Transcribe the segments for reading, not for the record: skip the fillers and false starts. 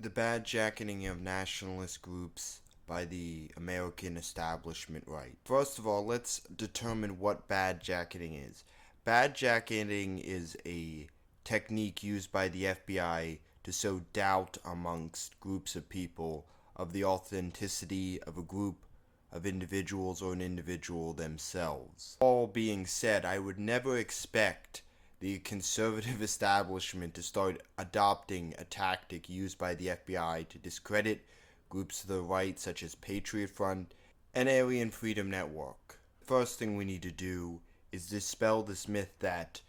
The bad jacketing of nationalist groups by the American establishment right. First of all, let's determine what bad jacketing is. Bad jacketing is a technique used by the FBI to sow doubt amongst groups of people of the authenticity of a group of individuals or an individual themselves. All being said, I would never expect the conservative establishment to start adopting a tactic used by the FBI to discredit groups to the right such as Patriot Front and Alien Freedom Network. First thing we need to do is dispel this myth that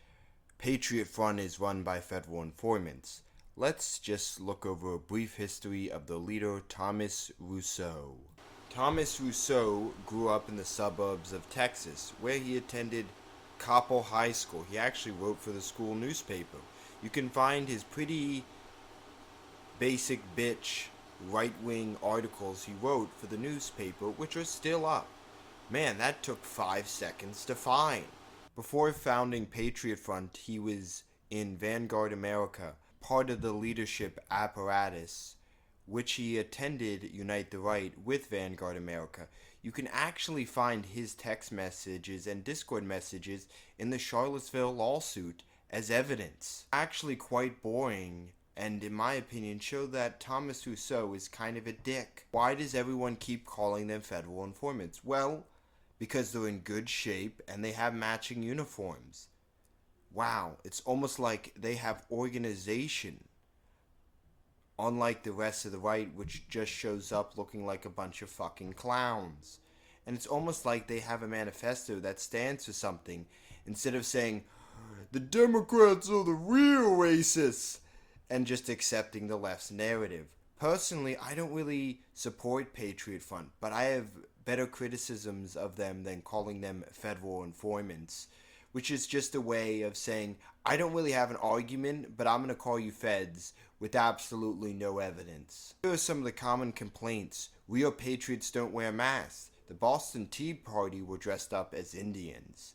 Patriot Front is run by federal informants. Let's just look over a brief history of the leader Thomas Russo. Thomas Russo grew up in the suburbs of Texas, where he attended Coppell High School. He actually wrote for the school newspaper. You can find his pretty basic bitch right-wing articles he wrote for the newspaper, which are still up. Man, that took 5 seconds to find. Before founding Patriot Front, he was in Vanguard America, part of the leadership apparatus, which he attended Unite the Right with Vanguard America. You can actually find his text messages and Discord messages in the Charlottesville lawsuit as evidence. Actually quite boring, and in my opinion show that Thomas Russo is kind of a dick. Why does everyone keep calling them federal informants? Well, because they're in good shape and they have matching uniforms. Wow, it's almost like they have organization. Unlike the rest of the right, which just shows up looking like a bunch of fucking clowns. And it's almost like they have a manifesto that stands for something, instead of saying, the Democrats are the real racists, and just accepting the left's narrative. Personally, I don't really support Patriot Front, but I have better criticisms of them than calling them federal informants, which is just a way of saying, I don't really have an argument, but I'm going to call you feds with absolutely no evidence. Here are some of the common complaints. Real patriots don't wear masks. The Boston Tea Party were dressed up as Indians.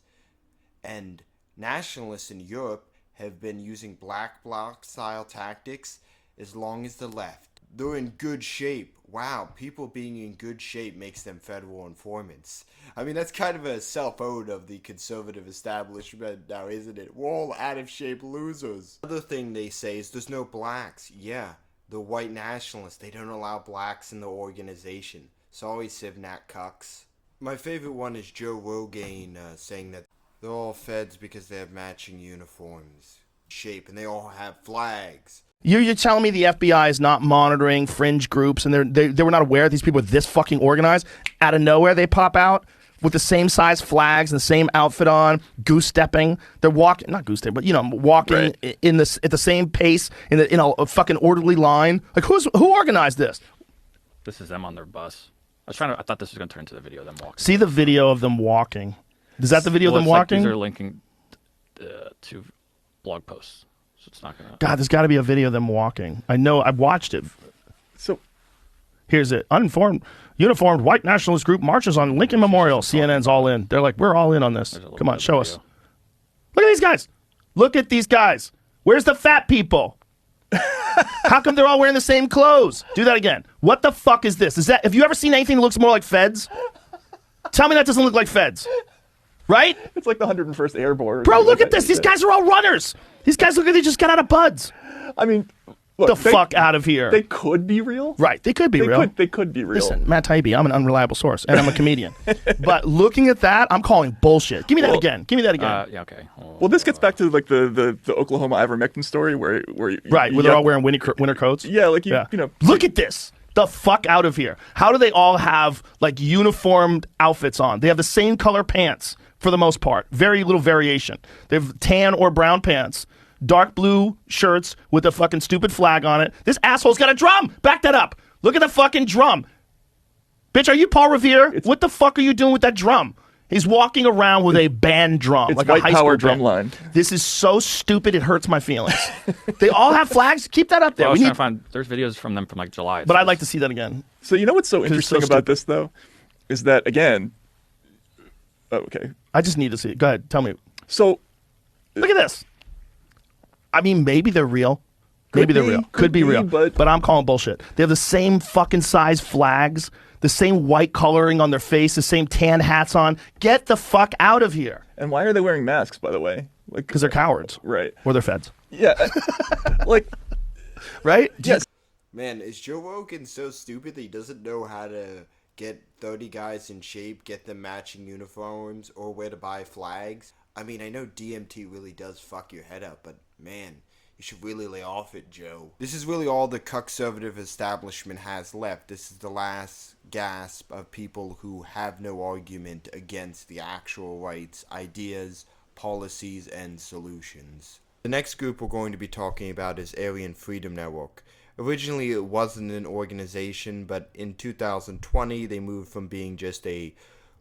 And nationalists in Europe have been using black bloc style tactics as long as the left. They're in good shape. Wow, people being in good shape makes them federal informants. I mean, that's kind of a self-ode of the conservative establishment now, isn't it? We're all out-of-shape losers. Another thing they say is there's no blacks. Yeah, the white nationalists, they don't allow blacks in the organization. Sorry, Civnat cucks. My favorite one is Joe Rogan saying that they're all feds because they have matching uniforms, shape, and they all have flags. You're telling me the FBI is not monitoring fringe groups and they were not aware that these people are this fucking organized? Out of nowhere they pop out with the same size flags and the same outfit on, goose stepping. They're walking, not goose stepping, but walking right in this at the same pace in a fucking orderly line. Like who organized this? This is them on their bus. I thought this was going to turn into the video of them walking. See the video of them walking. Is that the video of them walking? Like these are linking to blog posts. So it's not gonna... God, there's got to be a video of them walking. I know. I've watched it. So here's it. Uniformed white nationalist group marches on Lincoln Memorial. CNN's all in. They're like, we're all in on this. Come on, show us. Look at these guys. Look at these guys. Where's the fat people? How come they're all wearing the same clothes? Do that again. What the fuck is this? Have you ever seen anything that looks more like feds? Tell me that doesn't look like feds. Right? It's like the 101st Airborne. Bro, look at this. These guys are all runners. These guys look like they just got out of buds. I mean, look, fuck out of here. They could be real. Right. They could be real. They could be real. Listen, Matt Taibbi, I'm an unreliable source, and I'm a comedian. But looking at that, I'm calling bullshit. Give me that again. Give me that again. Yeah, okay. Well, this gets back to like the Oklahoma ivermectin story where they're all wearing winter coats. Yeah, like you know. Look at this. The fuck out of here. How do they all have like uniformed outfits on? They have the same color pants for the most part. Very little variation. They have tan or brown pants, dark blue shirts with a fucking stupid flag on it. This asshole's got a drum. Back that up. Look at the fucking drum. Bitch, are you Paul Revere? What the fuck are you doing with that drum? He's walking around with a band drum. It's like white a high power school drum band. line. This is so stupid, it hurts my feelings. They all have flags. Keep that up there. Well, I was trying to find, there's videos from them from like July. But I'd like to see that again. So you know what's so interesting about this, though? Is that, again... Oh, okay. I just need to see it. Go ahead. Tell me. So... Look at this. I mean, maybe they're real. Maybe they're real. Could be real. But I'm calling bullshit. They have the same fucking size flags, the same white coloring on their face, the same tan hats on. Get the fuck out of here. And why are they wearing masks, by the way? Like, Because they're cowards. right. Or they're feds. Yeah. Like, right? yes. Man, is Joe Rogan so stupid that he doesn't know how to get 30 guys in shape, get them matching uniforms, or where to buy flags? I mean, I know DMT really does fuck your head up, but man, you should really lay off it, Joe. This is really all the conservative establishment has left. This is the last gasp of people who have no argument against the actual rights, ideas, policies, and solutions. The next group we're going to be talking about is Aryan Freedom Network. Originally, it wasn't an organization, but in 2020, they moved from being just a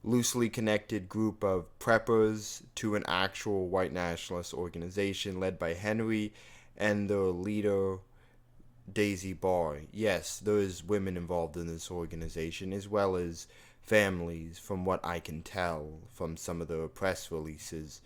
loosely connected group of preppers to an actual white nationalist organization led by Henry and their leader, Daisy Barr. Yes, there is women involved in this organization, as well as families, from what I can tell from some of the press releases.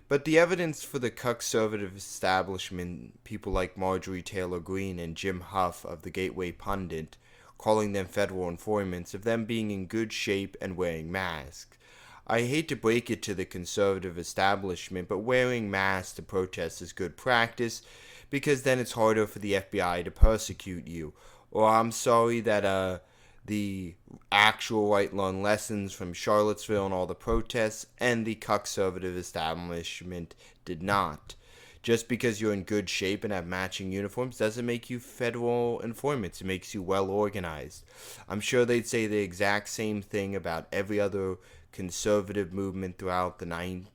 But the evidence for the conservative establishment, people like Marjorie Taylor Greene and Jim Huff of the Gateway Pundit, calling them federal informants, of them being in good shape and wearing masks. I hate to break it to the conservative establishment, but wearing masks to protest is good practice, because then it's harder for the FBI to persecute you. Or I'm sorry that the actual right learned lessons from Charlottesville and all the protests, and the conservative establishment did not. Just because you're in good shape and have matching uniforms doesn't make you federal informants. It makes you well organized. I'm sure they'd say the exact same thing about every other conservative movement throughout the 1920s,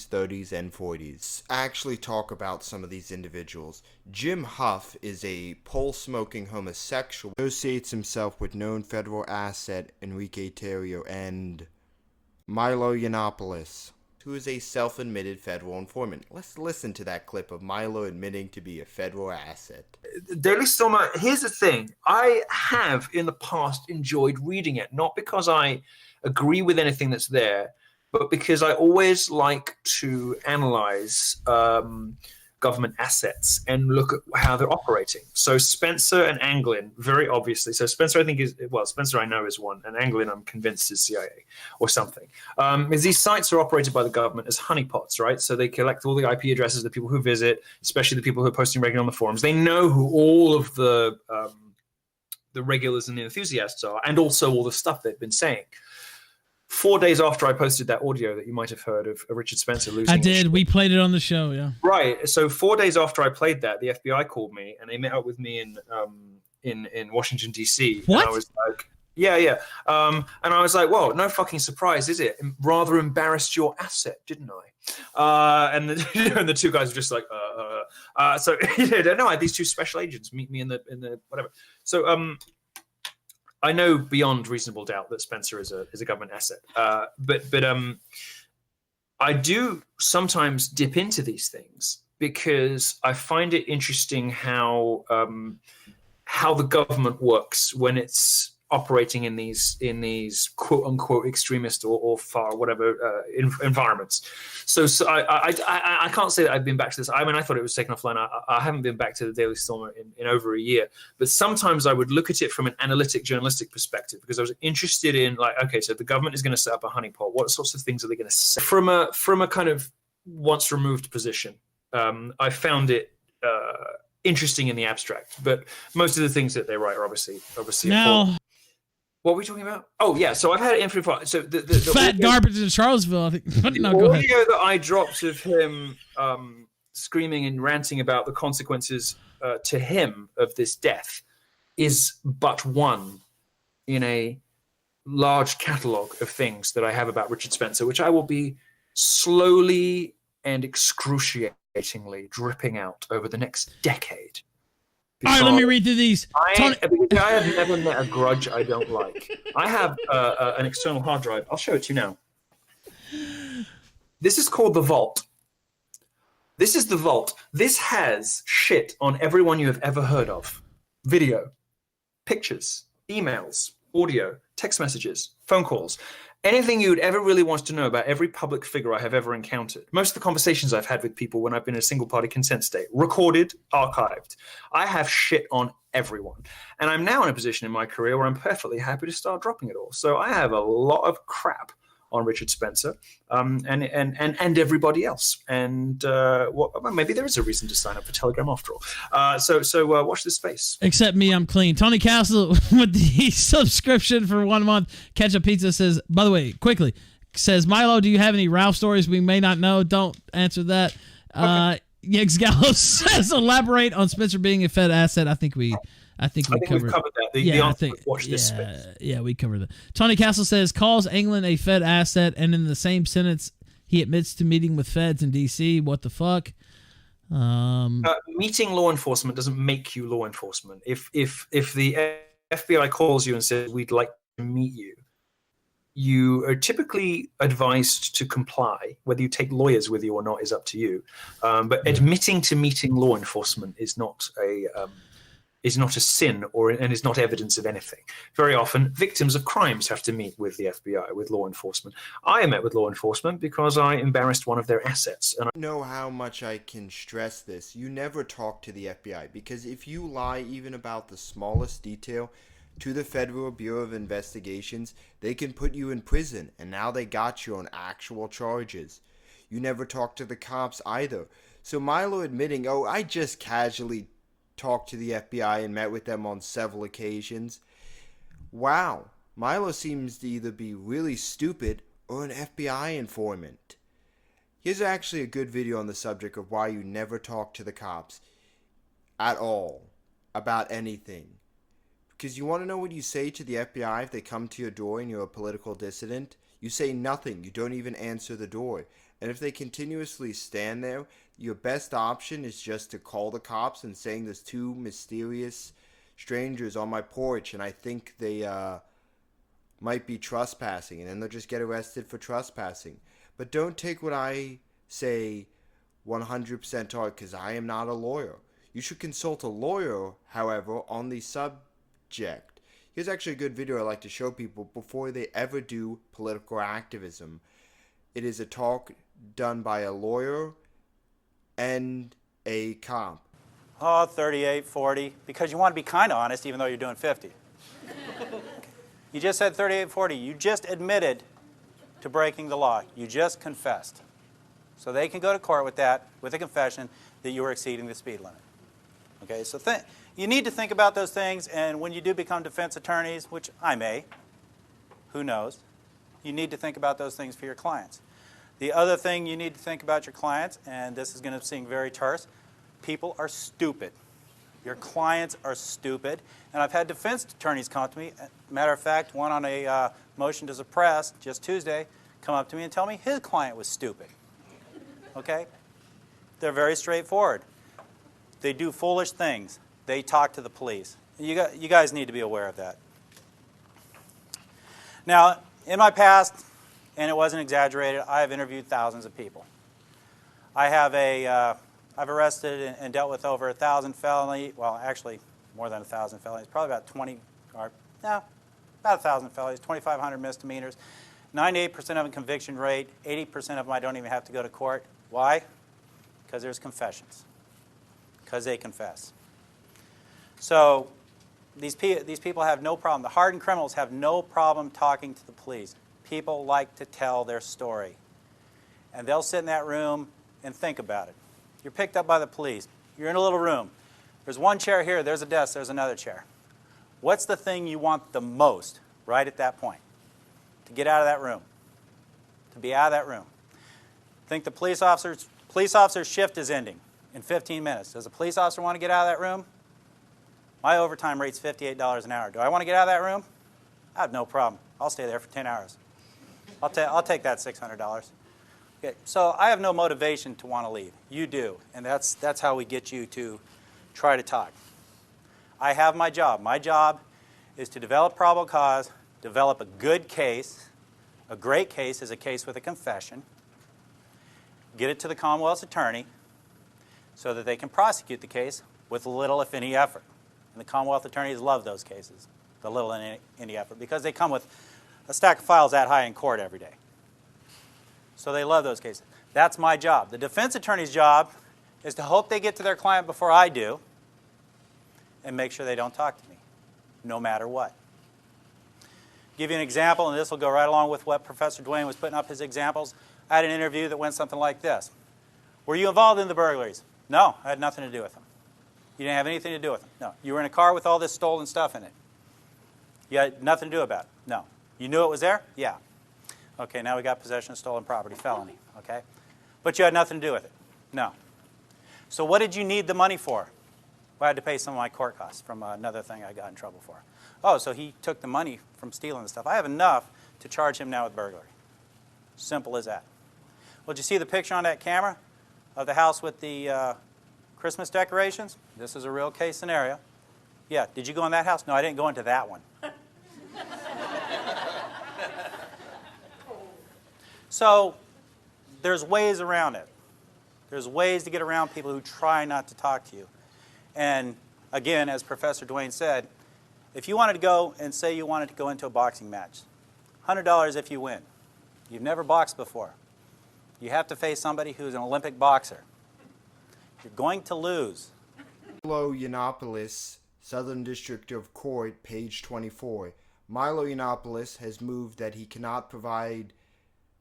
30s, and 40s. Let's actually talk about some of these individuals. Jim Huff is a pole-smoking homosexual, associates himself with known federal asset Enrique Tarrio and Milo Yiannopoulos, who is a self-admitted federal informant. Let's listen to that clip of Milo admitting to be a federal asset. Daily Stormer, here's the thing. I have in the past enjoyed reading it, not because I agree with anything that's there, but because I always like to analyze government assets and look at how they're operating. So Spencer and Anglin, very obviously. So Spencer, I think Spencer I know is one, and Anglin I'm convinced is CIA or something. Is these sites are operated by the government as honeypots, right? So they collect all the IP addresses of the people who visit, especially the people who are posting regularly on the forums. They know who all of the regulars and the enthusiasts are, and also all the stuff they've been saying. 4 days after I posted that audio that you might have heard of Richard Spencer losing. I did. We played it on the show, yeah. Right. So 4 days after I played that, the FBI called me and they met up with me in Washington D.C. What? And I was like, yeah. And I was like, well, no fucking surprise, is it? Rather embarrassed your asset, didn't I? And the two guys were just like, So no, I had these two special agents meet me in the whatever. So I know beyond reasonable doubt that Spencer is a government asset, but I do sometimes dip into these things because I find it interesting how the government works when it's operating in these quote unquote extremist or far whatever environments. So I can't say that I've been back to this. I mean, I thought it was taken offline. I haven't been back to the Daily Stormer in over a year, but sometimes I would look at it from an analytic journalistic perspective because I was interested in like, okay, so the government is going to set up a honeypot. What sorts of things are they going to say? From a kind of once removed position, I found it interesting in the abstract, but most of the things that they write are obviously Now, what were we talking about? Oh yeah, so I've had it in for so the fat audio, garbage in Charlottesville. I think. No, the go ahead. audio that I dropped of him screaming and ranting about the consequences to him of this death is but one in a large catalogue of things that I have about Richard Spencer, which I will be slowly and excruciatingly dripping out over the next decade. All right, let me read through these. I have never met a grudge I don't like. I have an external hard drive. I'll show it to you now. This is called the Vault. This is the Vault. This has shit on everyone you have ever heard of. Video, pictures, emails, audio, text messages, phone calls. anything you'd ever really want to know about every public figure I have ever encountered. Most of the conversations I've had with people when I've been in a single party consent state, recorded, archived. I have shit on everyone. And I'm now in a position in my career where I'm perfectly happy to start dropping it all. So I have a lot of crap on Richard Spencer, and everybody else. And well, maybe there is a reason to sign up for Telegram after all. So watch this space. Except me, I'm clean. Tony Castle with the subscription for 1 month. Ketchup Pizza says, by the way, quickly, says, Milo, do you have any Ralph stories we may not know? Don't answer that. Okay. Yiggs Gallo says, elaborate on Spencer being a Fed asset. I think we we've covered that. The answer was watch this space. Yeah, we covered that. Tony Castle says, calls England a Fed asset, and in the same sentence, he admits to meeting with feds in D.C. What the fuck? Meeting law enforcement doesn't make you law enforcement. If the FBI calls you and says, we'd like to meet you, you are typically advised to comply. Whether you take lawyers with you or not is up to you. But admitting to meeting law enforcement is not a sin and is not evidence of anything. Very often, victims of crimes have to meet with the FBI, with law enforcement. I met with law enforcement because I embarrassed one of their assets. And I don't know how much I can stress this. You never talk to the FBI, because if you lie even about the smallest detail to the Federal Bureau of Investigations, they can put you in prison, and now they got you on actual charges. You never talk to the cops either. So Milo admitting, oh, I just casually talked to the FBI and met with them on several occasions. Wow, Milo seems to either be really stupid or an FBI informant. Here's actually a good video on the subject of why you never talk to the cops at all about anything. Because you want to know what you say to the FBI if they come to your door and you're a political dissident? You say nothing. You don't even answer the door. And if they continuously stand there, your best option is just to call the cops and saying there's two mysterious strangers on my porch and I think they might be trespassing, and then they'll just get arrested for trespassing. But don't take what I say 100% to heart, because I am not a lawyer. You should consult a lawyer, however, on the subject. Here's actually a good video I like to show people before they ever do political activism. It is a talk done by a lawyer and a cop. Oh, 38, 40, because you want to be kind of honest even though you're doing 50. You just said 38, 40. You just admitted to breaking the law. You just confessed. So they can go to court with that, with a confession that you were exceeding the speed limit. Okay, so you need to think about those things, and when you do become defense attorneys, which I may, who knows, you need to think about those things for your clients. The other thing you need to think about your clients, and this is going to seem very terse, people are stupid. Your clients are stupid. And I've had defense attorneys come up to me. Matter of fact, one on a motion to suppress just Tuesday come up to me and tell me his client was stupid. Okay? They're very straightforward. They do foolish things. They talk to the police. You guys need to be aware of that. Now, in my past, and it wasn't exaggerated, I have interviewed thousands of people. I've arrested and dealt with over 1,000 felonies. Well, actually, more than 1,000 felonies. Probably about 20, or no, about 1,000 felonies, 2,500 misdemeanors. 98% of them conviction rate. 80% of them I don't even have to go to court. Why? Because there's confessions. Because they confess. So these people have no problem. The hardened criminals have no problem talking to the police. People like to tell their story. And they'll sit in that room and think about it. You're picked up by the police. You're in a little room. There's one chair here. There's a desk. There's another chair. What's the thing you want the most right at that point? To get out of that room. To be out of that room. Think the police officer's shift is ending in 15 minutes. Does a police officer want to get out of that room? My overtime rate's $58 an hour. Do I want to get out of that room? I have no problem. I'll stay there for 10 hours. I'll take that $600. Okay, so I have no motivation to want to leave. You do, and that's how we get you to try to talk. I have my job. My job is to develop probable cause, develop a good case. A great case is a case with a confession. Get it to the Commonwealth's attorney so that they can prosecute the case with little, if any, effort. And the Commonwealth attorneys love those cases, the little and any effort, because they come with a stack of files that high in court every day. So they love those cases. That's my job. The defense attorney's job is to hope they get to their client before I do and make sure they don't talk to me, no matter what. Give you an example, and this will go right along with what Professor Dwayne was putting up his examples. I had an interview that went something like this. Were you involved in the burglaries? No, I had nothing to do with them. You didn't have anything to do with them? No. You were in a car with all this stolen stuff in it? You had nothing to do about it? No. You knew it was there? Yeah. Okay, now we got possession of stolen property, felony, okay? But you had nothing to do with it? No. So what did you need the money for? Well, I had to pay some of my court costs from another thing I got in trouble for. Oh, so he took the money from stealing the stuff. I have enough to charge him now with burglary. Simple as that. Well, did you see the picture on that camera of the house with the Christmas decorations? This is a real case scenario. Yeah, did you go in that house? No, I didn't go into that one. So there's ways around it. There's ways to get around people who try not to talk to you. And again, as Professor Dwayne said, if you wanted to go and say you wanted to go into a boxing match, $100 if you win. You've never boxed before. You have to face somebody who's an Olympic boxer. You're going to lose. Milo Yiannopoulos, Southern District of Court, page 24. Milo Yiannopoulos has moved that he cannot provide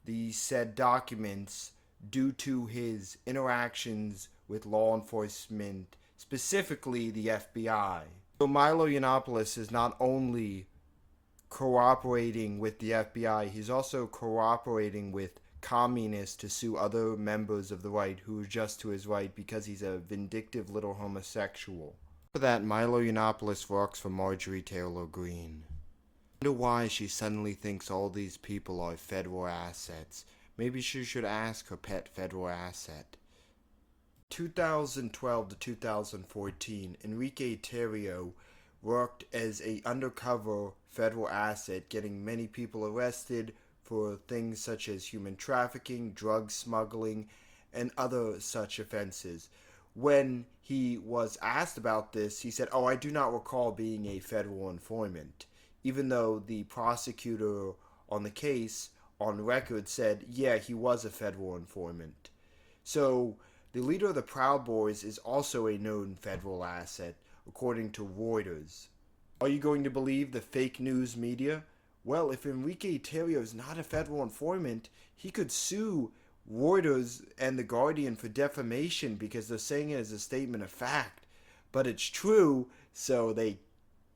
the said documents due to his interactions with law enforcement, specifically the FBI. So Milo Yiannopoulos is not only cooperating with the FBI, he's also cooperating with communists to sue other members of the right who are just to his right because he's a vindictive little homosexual. For that, Milo Yiannopoulos works for Marjorie Taylor Greene. I wonder why she suddenly thinks all these people are federal assets. Maybe she should ask her pet federal asset. 2012 to 2014, Enrique Tarrio worked as an undercover federal asset, getting many people arrested for things such as human trafficking, drug smuggling, and other such offenses. When he was asked about this, he said, "Oh, I do not recall being a federal informant," even though the prosecutor on the case on record said, yeah, he was a federal informant. So the leader of the Proud Boys is also a known federal asset, according to Reuters. Are you going to believe the fake news media? Well, if Enrique Tarrio is not a federal informant, he could sue Reuters and The Guardian for defamation because they're saying it as a statement of fact. But it's true, so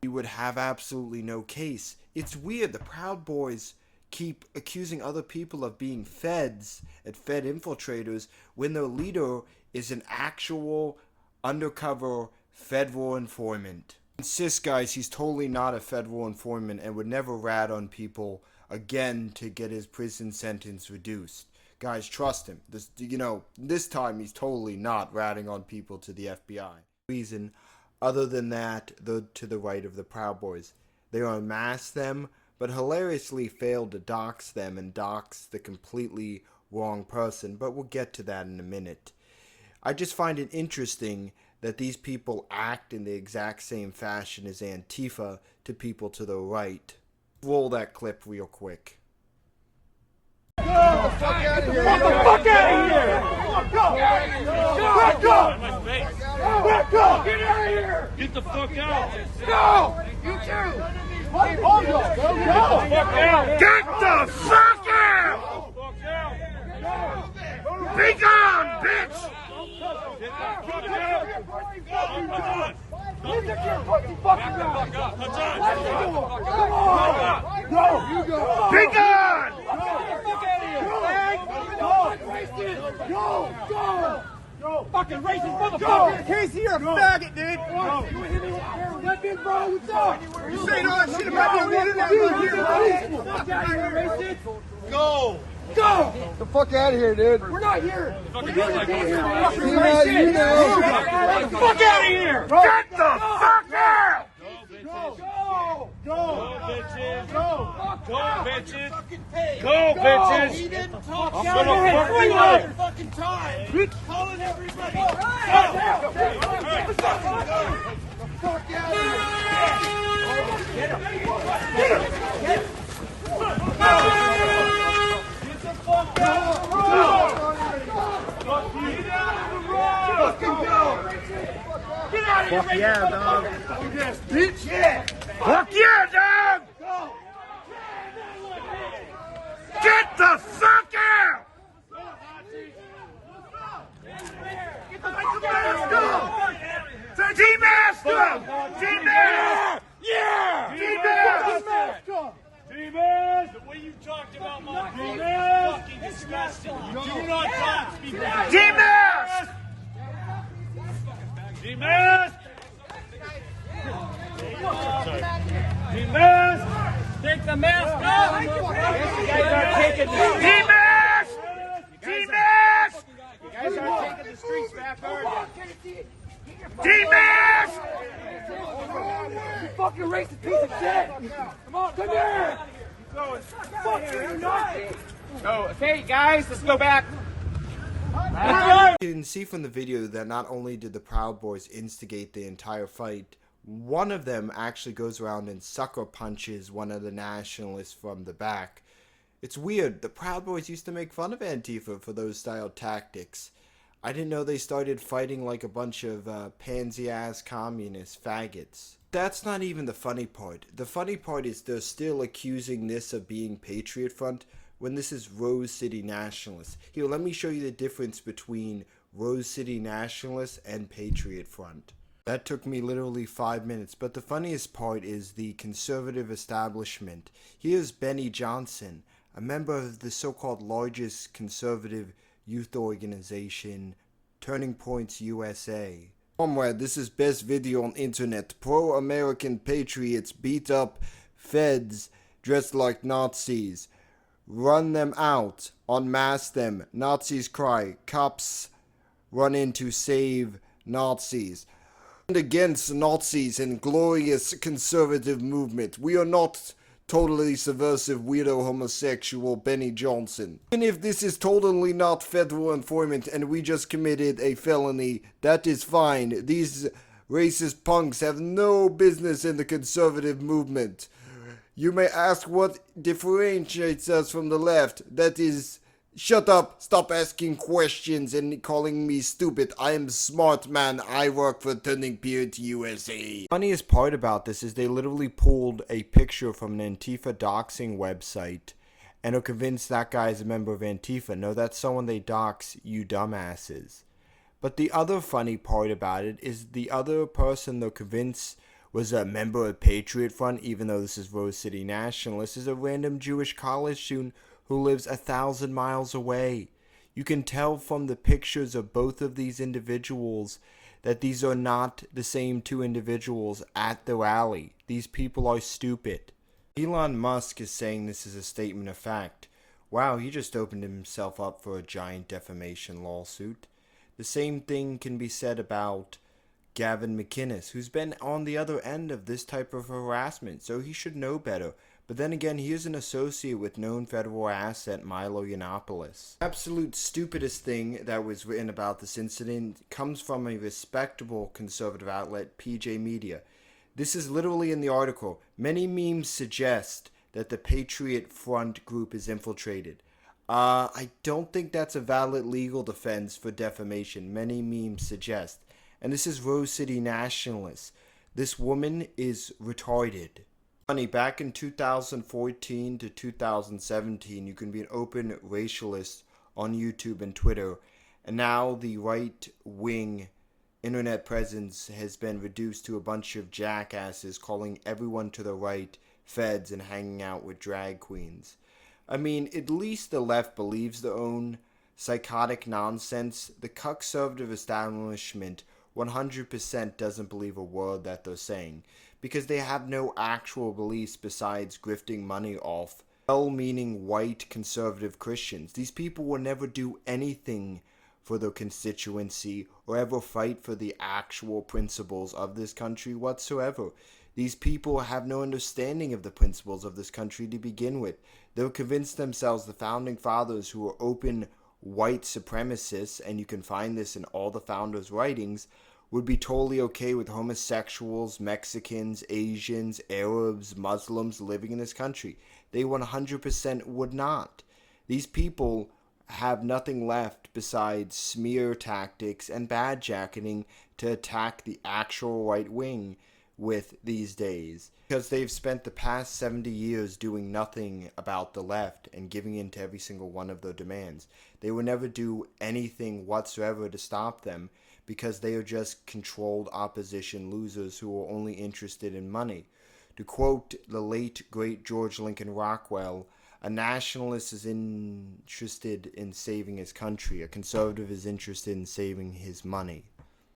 he would have absolutely no case. It's weird. The Proud Boys keep accusing other people of being feds and Fed infiltrators when their leader is an actual undercover federal informant. Insist, guys, he's totally not a federal informant and would never rat on people again to get his prison sentence reduced. Guys, trust him. This time he's totally not ratting on people to the FBI. Reason other than that, they're to the right of the Proud Boys. They unmask them, but hilariously failed to dox them and dox the completely wrong person, but we'll get to that in a minute. I just find it interesting that these people act in the exact same fashion as Antifa to people to the right. Roll that clip real quick. Get the fuck out of here! Get the fuck out of here! Back up! Back up! Get out of here! Get the fuck out! Go! You too! Hold on! Go! Get the fuck out! Be gone, bitch! Be gone! Go! Fucking racist motherfucker! Casey, you're a faggot, dude! You hit me with your weapon, bro? What's up? You saying all that shit about me? Fuck out of here, racist! Go! Go! Get the fuck out of here, dude! We're not here! We're here! You know! Get the fuck out of here! Get the fuck out! Go! Go! Go, bitches! Go! Go, bitches! Go, bitches! He didn't talk. I'm gonna fuck you up! Fucking time! Calling everybody! Get the fuck out of here! Get him! Get him! Fuck yeah, dog. Yes, bitch. Yeah. Fuck yeah, dog. Go. Get the fuck out. Get the mask. Go. T-Mask. T-Mask. Yeah. T-Mask. T-Mask. The way you talked about my brother is fucking disgusting. You do not talk to me. T-Mask. T-Mask. T-Mask. Take the mask off. You guys are taking the streets. T-Mask. T-Mask. You guys are taking the streets back, aren't you? T-Mask. You fucking racist piece of shit. Come on, come here. Fuck you, Nazi. So, okay, guys, let's go back. You can see from the video that not only did the Proud Boys instigate the entire fight, one of them actually goes around and sucker punches one of the nationalists from the back. It's weird, the Proud Boys used to make fun of Antifa for those style tactics. I didn't know they started fighting like a bunch of pansy-ass communist faggots. That's not even the funny part. The funny part is they're still accusing this of being Patriot Front when this is Rose City Nationalists. Here, let me show you the difference between Rose City Nationalists and Patriot Front. That took me literally 5 minutes, but the funniest part is the conservative establishment. Here's Benny Johnson, a member of the so-called largest conservative youth organization, Turning Points USA. Comrade, this is best video on internet. Pro-American patriots beat up feds dressed like Nazis. Run them out. Unmask them. Nazis cry. Cops run in to save Nazis. And against Nazis and glorious conservative movement. We are not totally subversive weirdo homosexual Benny Johnson. Even if this is totally not federal informant and we just committed a felony, that is fine. These racist punks have no business in the conservative movement. You may ask what differentiates us from the left. That is, shut up, stop asking questions and calling me stupid. I am smart, man. I work for Turning Point USA. Funniest part about this is they literally pulled a picture from an Antifa doxing website and are convinced that guy is a member of Antifa. No, that's someone they dox, you dumbasses. But the other funny part about it is the other person they're convinced was a member of Patriot Front, even though this is Rose City Nationalist, is a random Jewish college student who lives 1,000 miles away. You can tell from the pictures of both of these individuals that these are not the same two individuals at the rally. These people are stupid. Elon Musk is saying this is a statement of fact. Wow, he just opened himself up for a giant defamation lawsuit. The same thing can be said about Gavin McInnes, who's been on the other end of this type of harassment, so he should know better. But then again, he is an associate with known federal asset Milo Yiannopoulos. Absolute stupidest thing that was written about this incident comes from a respectable conservative outlet, PJ Media. This is literally in the article. Many memes suggest that the Patriot Front group is infiltrated. I don't think that's a valid legal defense for defamation. Many memes suggest. And this is Rose City Nationalists. This woman is retarded. Funny, back in 2014 to 2017, you can be an open racialist on YouTube and Twitter, and now the right-wing internet presence has been reduced to a bunch of jackasses calling everyone to the right feds and hanging out with drag queens. I mean, at least the left believes their own psychotic nonsense. The conservative establishment 100% doesn't believe a word that they're saying, because they have no actual beliefs besides grifting money off well-meaning white conservative Christians. These people will never do anything for their constituency or ever fight for the actual principles of this country whatsoever. These people have no understanding of the principles of this country to begin with. They'll convince themselves the founding fathers, who were open white supremacists, and you can find this in all the founders' writings, would be totally okay with homosexuals, Mexicans, Asians, Arabs, Muslims living in this country. They 100% would not. These people have nothing left besides smear tactics and badjacketing to attack the actual right wing with these days, because they've spent the past 70 years doing nothing about the left and giving in to every single one of their demands. They will never do anything whatsoever to stop them, because they are just controlled opposition losers who are only interested in money. To quote the late great George Lincoln Rockwell, a nationalist is interested in saving his country. A conservative is interested in saving his money.